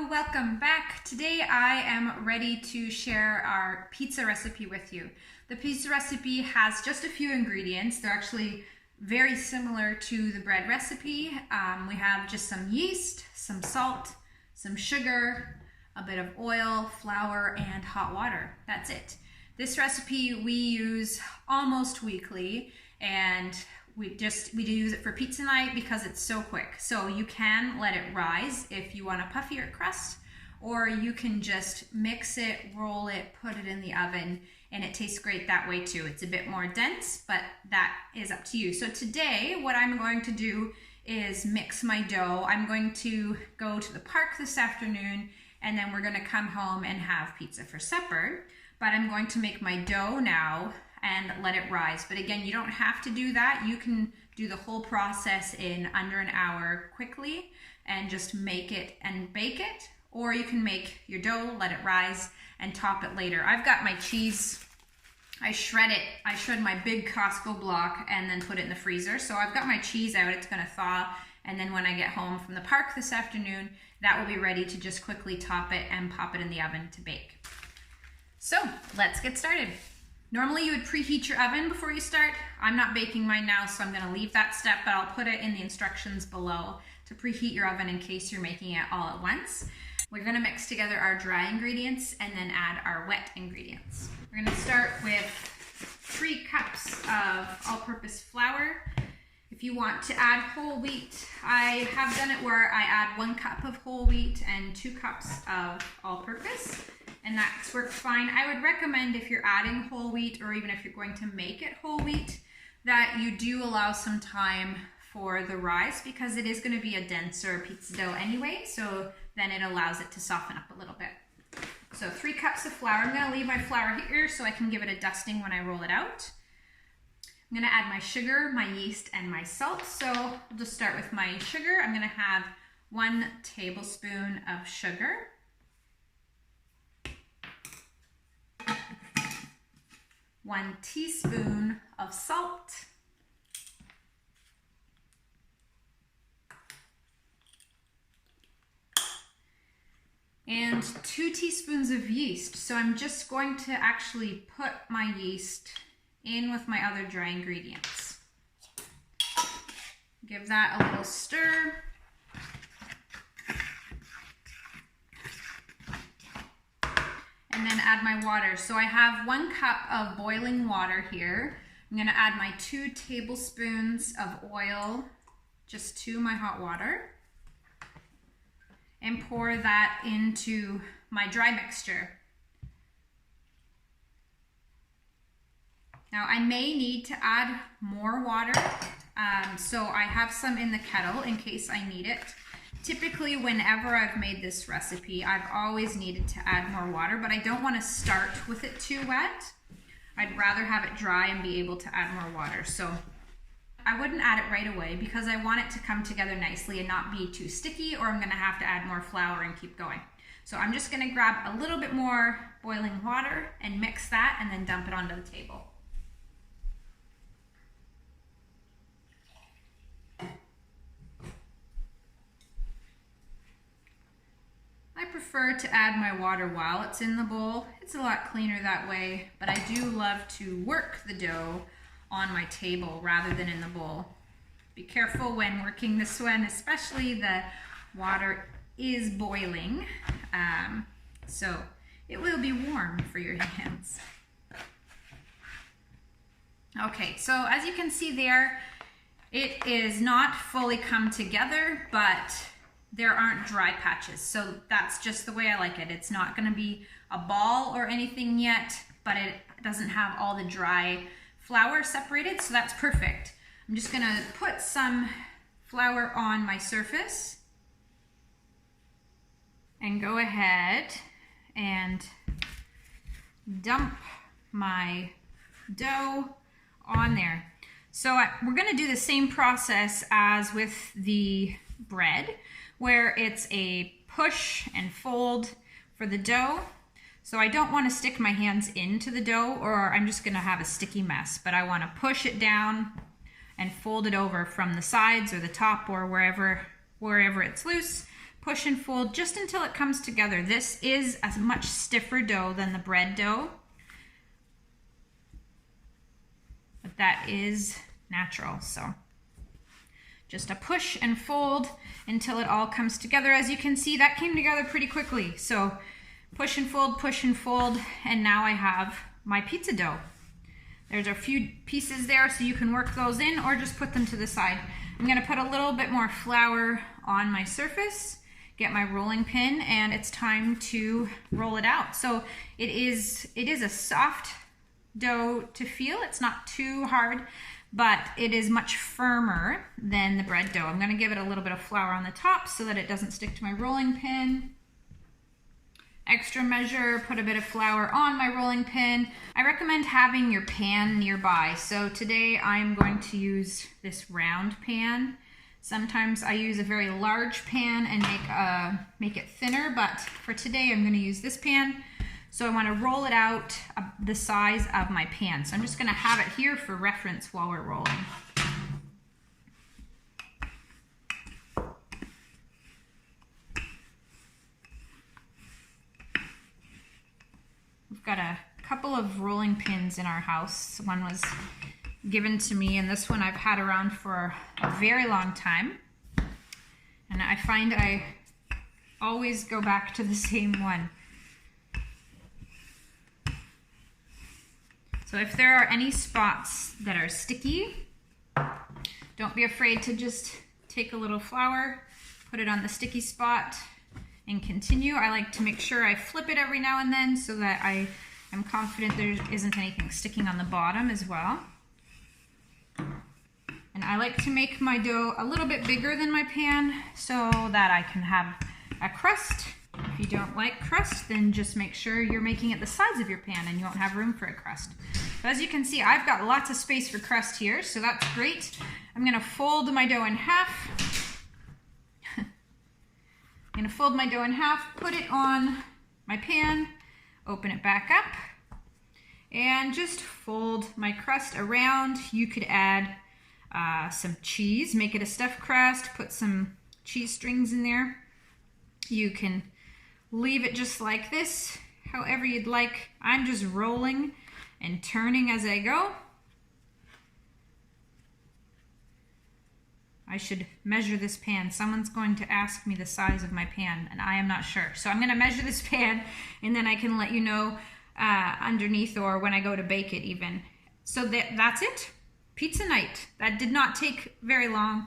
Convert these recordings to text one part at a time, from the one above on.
welcome back. Today I am ready to share our pizza recipe with you. The pizza recipe has just a few ingredients. They're actually very similar to the bread recipe. We have just some yeast, some salt, some sugar, a bit of oil, flour, and hot water. That's it. This recipe we use almost weekly, and we do use it for pizza night because it's so quick. So you can let it rise if you want a puffier crust, or you can just mix it, roll it, put it in the oven, and it tastes great that way too. It's a bit more dense, but that is up to you. So today what I'm going to do is mix my dough. I'm going to go to the park this afternoon, and then we're gonna come home and have pizza for supper. But I'm going to make my dough now and let it rise. But again, you don't have to do that. You can do the whole process in under an hour quickly and just make it and bake it. Or you can make your dough, let it rise, and top it later. I've got my cheese. I shred it. I shred my big Costco block and then put it in the freezer. So I've got my cheese out. It's gonna thaw. And then when I get home from the park this afternoon, that will be ready to just quickly top it and pop it in the oven to bake. So let's get started. Normally you would preheat your oven before you start. I'm not baking mine now, so I'm gonna leave that step, but I'll put it in the instructions below to preheat your oven in case you're making it all at once. We're gonna mix together our dry ingredients and then add our wet ingredients. We're gonna start with 3 cups of all-purpose flour. If you want to add whole wheat, I have done it where I add 1 cup of whole wheat and 2 cups of all-purpose. And that's worked fine. I would recommend if you're adding whole wheat, or even if you're going to make it whole wheat, that you do allow some time for the rise, because it is going to be a denser pizza dough anyway, so then it allows it to soften up a little bit. So 3 cups of flour. I'm going to leave my flour here so I can give it a dusting when I roll it out. I'm going to add my sugar, my yeast, and my salt. So I'll just start with my sugar. I'm going to have 1 tablespoon of sugar. 1 teaspoon of salt, and 2 teaspoons of yeast. So I'm just going to actually put my yeast in with my other dry ingredients. Give that a little stir. And then add my water. So I have 1 cup of boiling water here. I'm gonna add my 2 tablespoons of oil just to my hot water and pour that into my dry mixture. Now I may need to add more water, so I have some in the kettle in case I need it. Typically, whenever I've made this recipe, I've always needed to add more water, but I don't want to start with it too wet. I'd rather have it dry and be able to add more water. So I wouldn't add it right away because I want it to come together nicely and not be too sticky, or I'm going to have to add more flour and keep going. So I'm just going to grab a little bit more boiling water and mix that and then dump it onto the table. I prefer to add my water while it's in the bowl. It's a lot cleaner that way, but I do love to work the dough on my table rather than in the bowl. Be careful when working this one, especially the water is boiling, so it will be warm for your hands. Okay, so as you can see there, it is not fully come together, but there aren't dry patches, so that's just the way I like it. It's not going to be a ball or anything yet, but it doesn't have all the dry flour separated, so that's perfect. I'm just going to put some flour on my surface and go ahead and dump my dough on there. So we're going to do the same process as with the bread, where it's a push and fold for the dough. So I don't want to stick my hands into the dough, or I'm just going to have a sticky mess, but I want to push it down and fold it over from the sides or the top or wherever it's loose. push and fold just until it comes together. This is a much stiffer dough than the bread dough, but that is natural. So just a push and fold until it all comes together. As you can see, that came together pretty quickly. So push and fold, and now I have my pizza dough. There's a few pieces there, so you can work those in or just put them to the side. I'm gonna put a little bit more flour on my surface, get my rolling pin, and it's time to roll it out. So it is a soft dough to feel. It's not too hard, but it is much firmer than the bread dough. I'm gonna give it a little bit of flour on the top so that it doesn't stick to my rolling pin. Extra measure, put a bit of flour on my rolling pin. I recommend having your pan nearby. So today I'm going to use this round pan. Sometimes I use a very large pan and make it thinner, but for today I'm going to use this pan. So I want to roll it out the size of my pan. So I'm just going to have it here for reference while we're rolling. We've got a couple of rolling pins in our house. One was given to me, and this one I've had around for a very long time. And I find I always go back to the same one. So if there are any spots that are sticky, don't be afraid to just take a little flour, put it on the sticky spot, and continue. I like to make sure I flip it every now and then so that I am confident there isn't anything sticking on the bottom as well. And I like to make my dough a little bit bigger than my pan so that I can have a crust. If you don't like crust, then just make sure you're making it the size of your pan and you won't have room for a crust. So as you can see, I've got lots of space for crust here, so that's great. I'm gonna fold my dough in half. I'm gonna fold my dough in half, put it on my pan, open it back up, and just fold my crust around. You could add some cheese, make it a stuffed crust, put some cheese strings in there. You can leave it just like this, however you'd like. I'm just rolling and turning as I go. I should measure this pan. Someone's going to ask me the size of my pan, and I am not sure. So I'm going to measure this pan, and then I can let you know underneath or when I go to bake it even. So that's it. Pizza night. That did not take very long.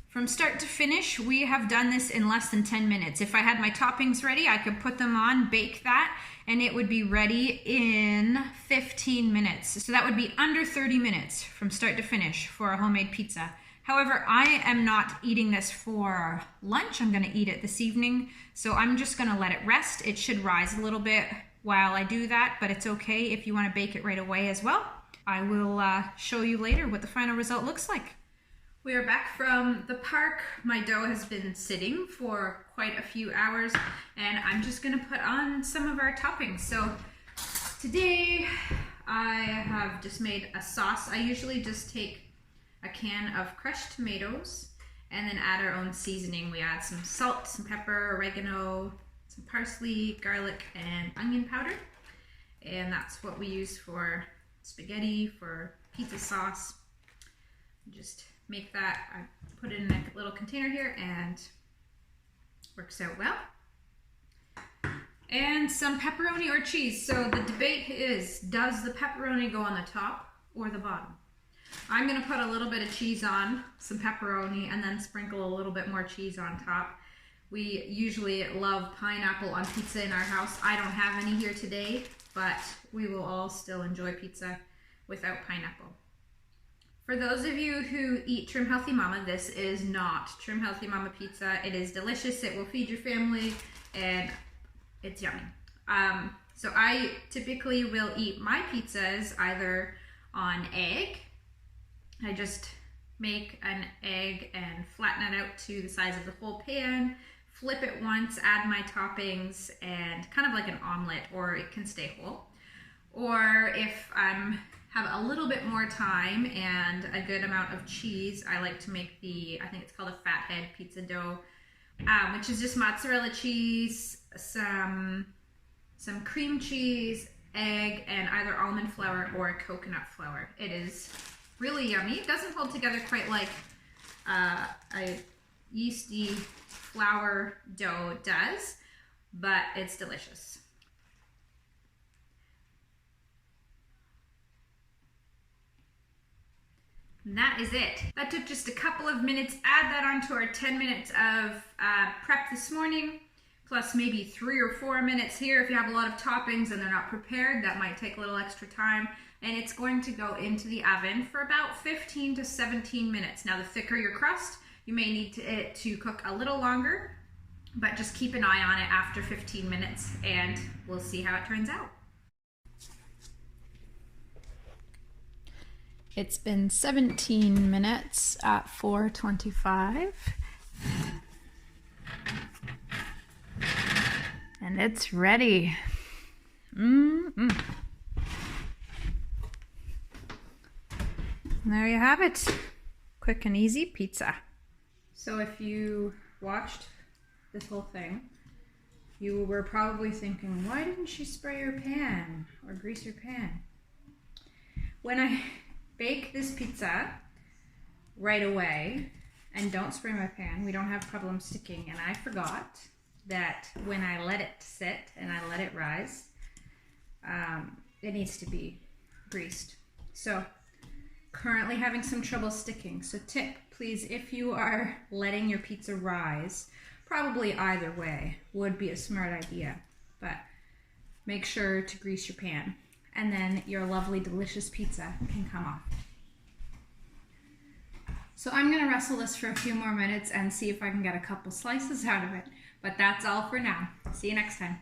From start to finish, we have done this in less than 10 minutes. If I had my toppings ready, I could put them on, bake that, and it would be ready in 15 minutes. So that would be under 30 minutes from start to finish for a homemade pizza. However, I am not eating this for lunch. I'm gonna eat it this evening. So I'm just gonna let it rest. It should rise a little bit while I do that, but it's okay if you wanna bake it right away as well. I will show you later what the final result looks like. We are back from the park. My dough has been sitting for quite a few hours, and I'm just gonna put on some of our toppings. So today I have just made a sauce. I usually just take a can of crushed tomatoes and then add our own seasoning. We add some salt, some pepper, oregano, some parsley, garlic, and onion powder. And that's what we use for spaghetti, for pizza sauce. Just make that, I put it in a little container here and works out well. And some pepperoni or cheese. So the debate is, does the pepperoni go on the top or the bottom? I'm gonna put a little bit of cheese on, some pepperoni, and then sprinkle a little bit more cheese on top. We usually love pineapple on pizza in our house. I don't have any here today, but we will all still enjoy pizza without pineapple. For those of you who eat Trim Healthy Mama, this is not Trim Healthy Mama pizza. It is delicious, it will feed your family, and it's yummy. So I typically will eat my pizzas either on egg. I just make an egg and flatten it out to the size of the whole pan, flip it once, add my toppings, and kind of like an omelet, or it can stay whole. Or if I'm have a little bit more time and a good amount of cheese, I like to make I think it's called a fathead pizza dough, which is just mozzarella cheese, some cream cheese, egg, and either almond flour or coconut flour. It is really yummy. It doesn't hold together quite like a yeasty flour dough does, but it's delicious. And that is it. That took just a couple of minutes. Add that onto our 10 minutes of prep this morning, plus maybe 3 or 4 minutes here. If you have a lot of toppings and they're not prepared, that might take a little extra time. And it's going to go into the oven for about 15 to 17 minutes. Now, the thicker your crust, you may need it to cook a little longer, but just keep an eye on it after 15 minutes and we'll see how it turns out. It's been 17 minutes at 4:25. And it's ready. And there you have it. Quick and easy pizza. So if you watched this whole thing, you were probably thinking, why didn't she spray her pan or grease her pan? When I bake this pizza right away and don't spray my pan, we don't have problems sticking. And I forgot that when I let it sit and I let it rise, it needs to be greased. So currently having some trouble sticking. So tip, please, if you are letting your pizza rise, probably either way would be a smart idea, but make sure to grease your pan. And then your lovely, delicious pizza can come off. So I'm gonna wrestle this for a few more minutes and see if I can get a couple slices out of it. But that's all for now. See you next time.